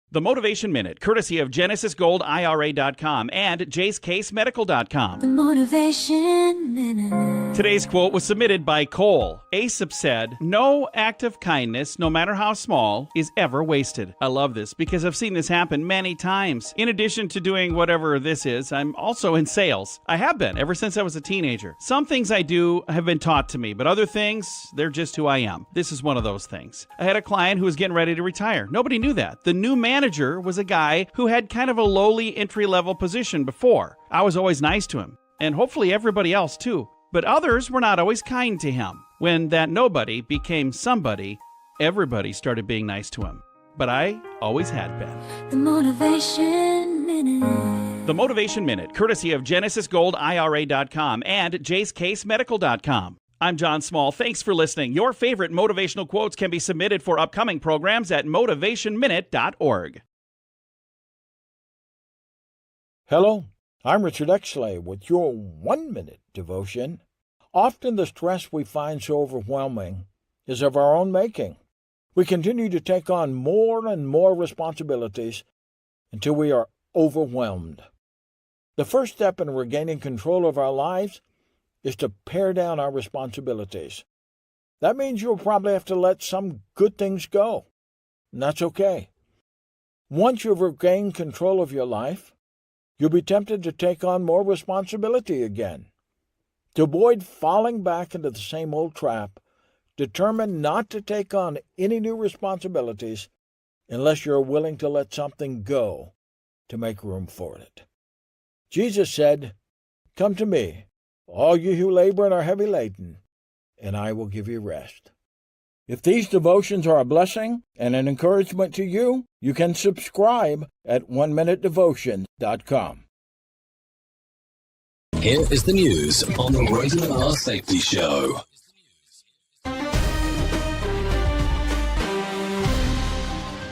P: The Motivation Minute, courtesy of GenesisGoldIRA.com and JaceCaseMedical.com.
Q: The Motivation Minute.
P: Today's quote was submitted by Cole. Aesop said, "No act of kindness, no matter how small, is ever wasted." I love this because I've seen this happen many times. In addition to doing whatever this is, I'm also in sales. I have been ever since I was a teenager. Some things I do have been taught to me, but other things, they're just who I am. This is one of those things. I had a client who was getting ready to retire. Nobody knew that. The new manager was a guy who had kind of a lowly entry-level position before. I was always nice to him, and hopefully everybody else too. But others were not always kind to him. When that nobody became somebody, everybody started being nice to him. But I always had been.
Q: The Motivation Minute.
P: The Motivation Minute, courtesy of GenesisGoldIRA.com and JaceCaseMedical.com. I'm John Small. Thanks for listening. Your favorite motivational quotes can be submitted for upcoming programs at motivationminute.org.
R: Hello, I'm Richard Exley with your 1-minute devotion. Often the stress we find so overwhelming is of our own making. We continue to take on more and more responsibilities until we are overwhelmed. The first step in regaining control of our lives is to pare down our responsibilities. That means you'll probably have to let some good things go, and that's okay. Once you've regained control of your life, you'll be tempted to take on more responsibility again. To avoid falling back into the same old trap, determine not to take on any new responsibilities unless you're willing to let something go to make room for it. Jesus said, "Come to me, all you who labor and are heavy laden, and I will give you rest." If these devotions are a blessing and an encouragement to you, you can subscribe at oneminutedevotion.com.
K: Here is the news on the Rated R Safety Show.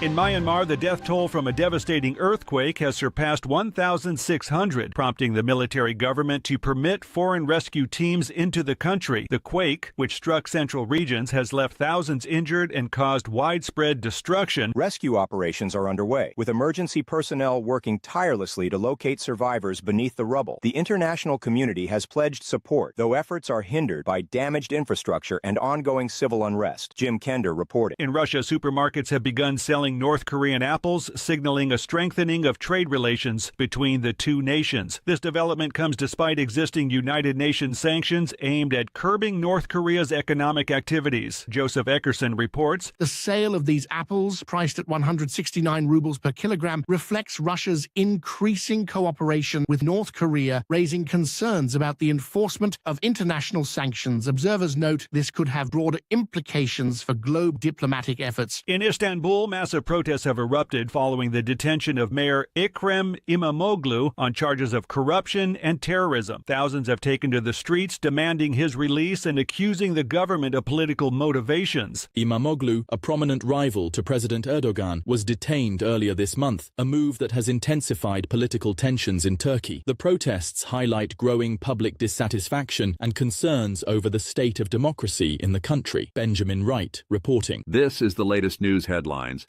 S: In Myanmar, the death toll from a devastating earthquake has surpassed 1,600, prompting the military government to permit foreign rescue teams into the country. The quake, which struck central regions, has left thousands injured and caused widespread destruction.
T: Rescue operations are underway, with emergency personnel working tirelessly to locate survivors beneath the rubble. The international community has pledged support, though efforts are hindered by damaged infrastructure and ongoing civil unrest. Jim Kender reporting.
S: In Russia, supermarkets have begun selling North Korean apples, signaling a strengthening of trade relations between the two nations. This development comes despite existing United Nations sanctions aimed at curbing North Korea's economic activities. Joseph Eckerson reports.
U: The sale of these apples, priced at 169 rubles per kilogram, reflects Russia's increasing cooperation with North Korea, raising concerns about the enforcement of international sanctions. Observers note this could have broader implications for global diplomatic efforts.
S: In Istanbul, massive protests have erupted following the detention of Mayor Ekrem İmamoğlu on charges of corruption and terrorism. Thousands have taken to the streets demanding his release and accusing the government of political motivations.
V: İmamoğlu, a prominent rival to President Erdogan, was detained earlier this month, a move that has intensified political tensions in Turkey. The protests highlight growing public dissatisfaction and concerns over the state of democracy in the country. Benjamin Wright reporting.
W: This is the latest news headlines.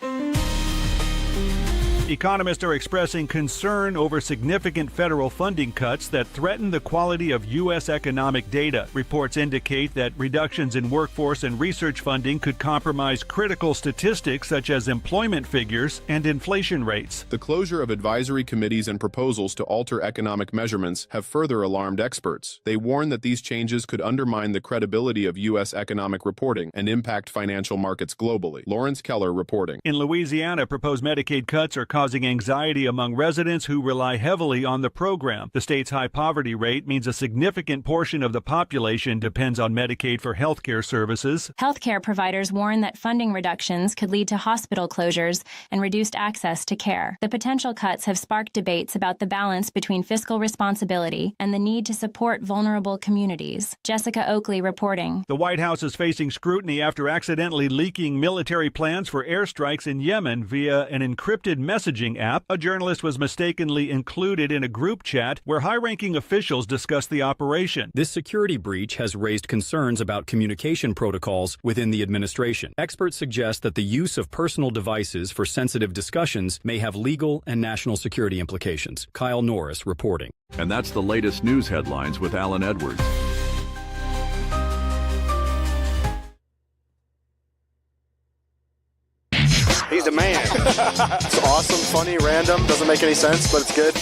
S: Economists are expressing concern over significant federal funding cuts that threaten the quality of U.S. economic data. Reports indicate that reductions in workforce and research funding could compromise critical statistics such as employment figures and inflation rates.
B: The closure of advisory committees and proposals to alter economic measurements have further alarmed experts. They warn that these changes could undermine the credibility of U.S. economic reporting and impact financial markets globally. Lawrence Keller reporting.
S: In Louisiana, proposed Medicaid cuts are causing anxiety among residents who rely heavily on the program. The state's high poverty rate means a significant portion of the population depends on Medicaid for health care services.
C: Healthcare providers warn that funding reductions could lead to hospital closures and reduced access to care. The potential cuts have sparked debates about the balance between fiscal responsibility and the need to support vulnerable communities. Jessica Oakley reporting.
S: The White House is facing scrutiny after accidentally leaking military plans for airstrikes in Yemen via an encrypted messaging app. A journalist was mistakenly included in a group chat where high-ranking officials discussed the operation.
W: This security breach has raised concerns about communication protocols within the administration. Experts suggest that the use of personal devices for sensitive discussions may have legal and national security implications. Kyle Norris reporting.
X: And that's the latest news headlines with Alan Edwards.
Y: He's the man. It's awesome, funny, random, doesn't make any sense, but it's good.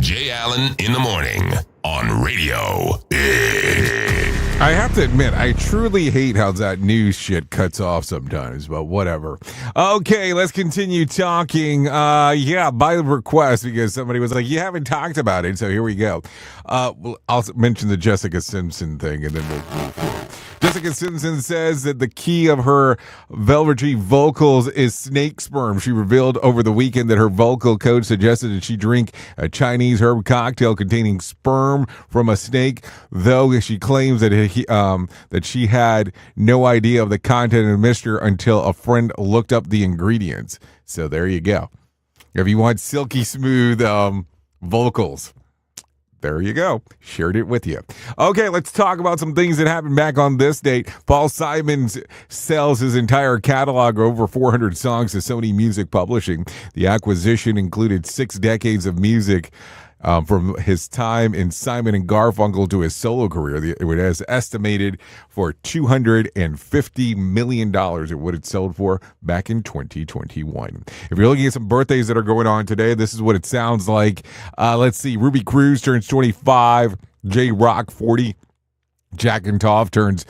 N: Jay Allen in the morning on Radio Big.
D: I have to admit, I truly hate how that news shit cuts off sometimes, but whatever. Okay, let's continue talking. By request, because somebody was like, you haven't talked about it, so here we go. I'll mention the Jessica Simpson thing, and then we'll move forward. Jessica Simpson says that the key of her velvety vocals is snake sperm. She revealed over the weekend that her vocal coach suggested that she drink a Chinese herb cocktail containing sperm from a snake, though she claims that she had no idea of the content of the mixture until a friend looked up the ingredients. So there you go. If you want silky smooth vocals, there you go. Shared it with you. Okay, let's talk about some things that happened back on this date. Paul Simon sells his entire catalog of over 400 songs to Sony Music Publishing. The acquisition included 6 decades of music from his time in Simon and Garfunkel to his solo career. It was estimated for $250 million at what it sold for back in 2021. If you're looking at some birthdays that are going on today, this is what it sounds like. Let's see. Ruby Cruz turns 25. J-Rock 40. Jack and Toff turns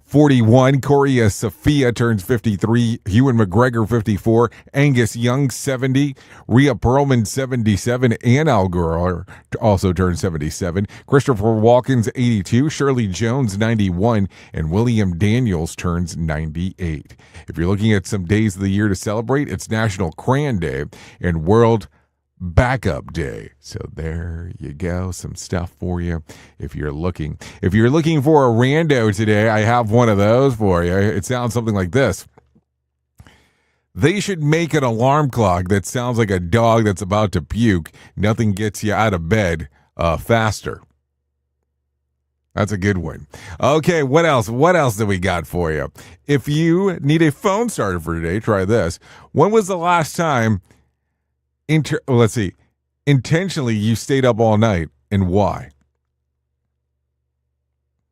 D: 41. Corey Sophia turns 53. Ewan McGregor 54. Angus Young 70. Rhea Perlman 77. And Al Gore also turned 77. Christopher Walken's 82. Shirley Jones 91. And William Daniels turns 98. If you're looking at some days of the year to celebrate, it's National Crayon Day and World Backup Day. So there you go, some stuff for you if you're looking for a rando today. I have one of those for you. It sounds something like this. They should make an alarm clock that sounds like a dog that's about to puke. Nothing gets you out of bed faster. That's a good one. Okay, what else do we got for you? If you need a phone starter for today, try this. When was the last time intentionally you stayed up all night, and why?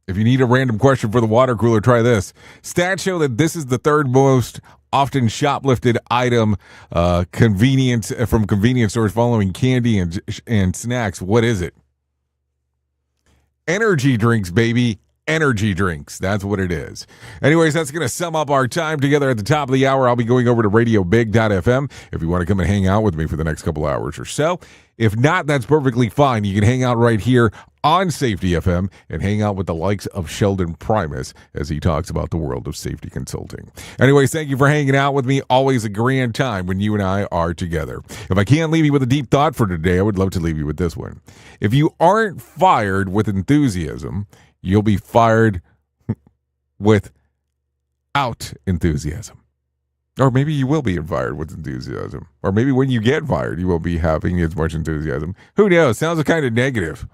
D: If you need a random question for the water cooler, try this. Stats show that this is the third most often shoplifted item from convenience stores following candy and snacks. What is it? Energy drinks, baby. Energy drinks. That's what it is. Anyways, that's going to sum up our time together at the top of the hour. I'll be going over to radiobig.fm if you want to come and hang out with me for the next couple hours or so. If not, that's perfectly fine. You can hang out right here on Safety FM and hang out with the likes of Sheldon Primus as he talks about the world of safety consulting. Anyways, thank you for hanging out with me. Always a grand time when you and I are together. If I can't leave you with a deep thought for today, I would love to leave you with this one. If you aren't fired with enthusiasm, you'll be fired without enthusiasm. Or maybe you will be fired with enthusiasm. Or maybe when you get fired, you won't be having as much enthusiasm. Who knows? Sounds kind of negative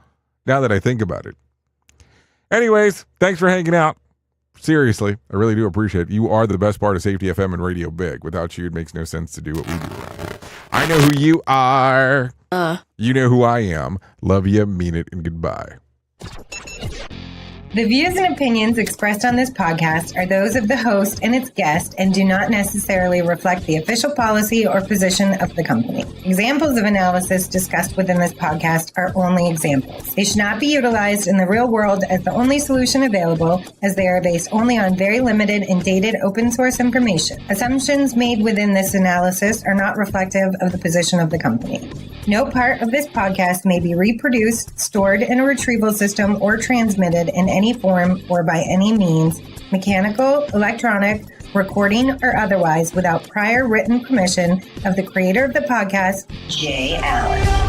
D: now that I think about it. Anyways, thanks for hanging out. Seriously, I really do appreciate it. You are the best part of Safety FM and Radio Big. Without you, it makes no sense to do what we do around here. I know who you are. You know who I am. Love you, mean it, and goodbye.
F: The views and opinions expressed on this podcast are those of the host and its guest and do not necessarily reflect the official policy or position of the company. Examples of analysis discussed within this podcast are only examples. They should not be utilized in the real world as the only solution available, as they are based only on very limited and dated open source information. Assumptions made within this analysis are not reflective of the position of the company. No part of this podcast may be reproduced, stored in a retrieval system, or transmitted in any form or by any means, mechanical, electronic, recording, or otherwise, without prior written permission of the creator of the podcast, Jay Allen.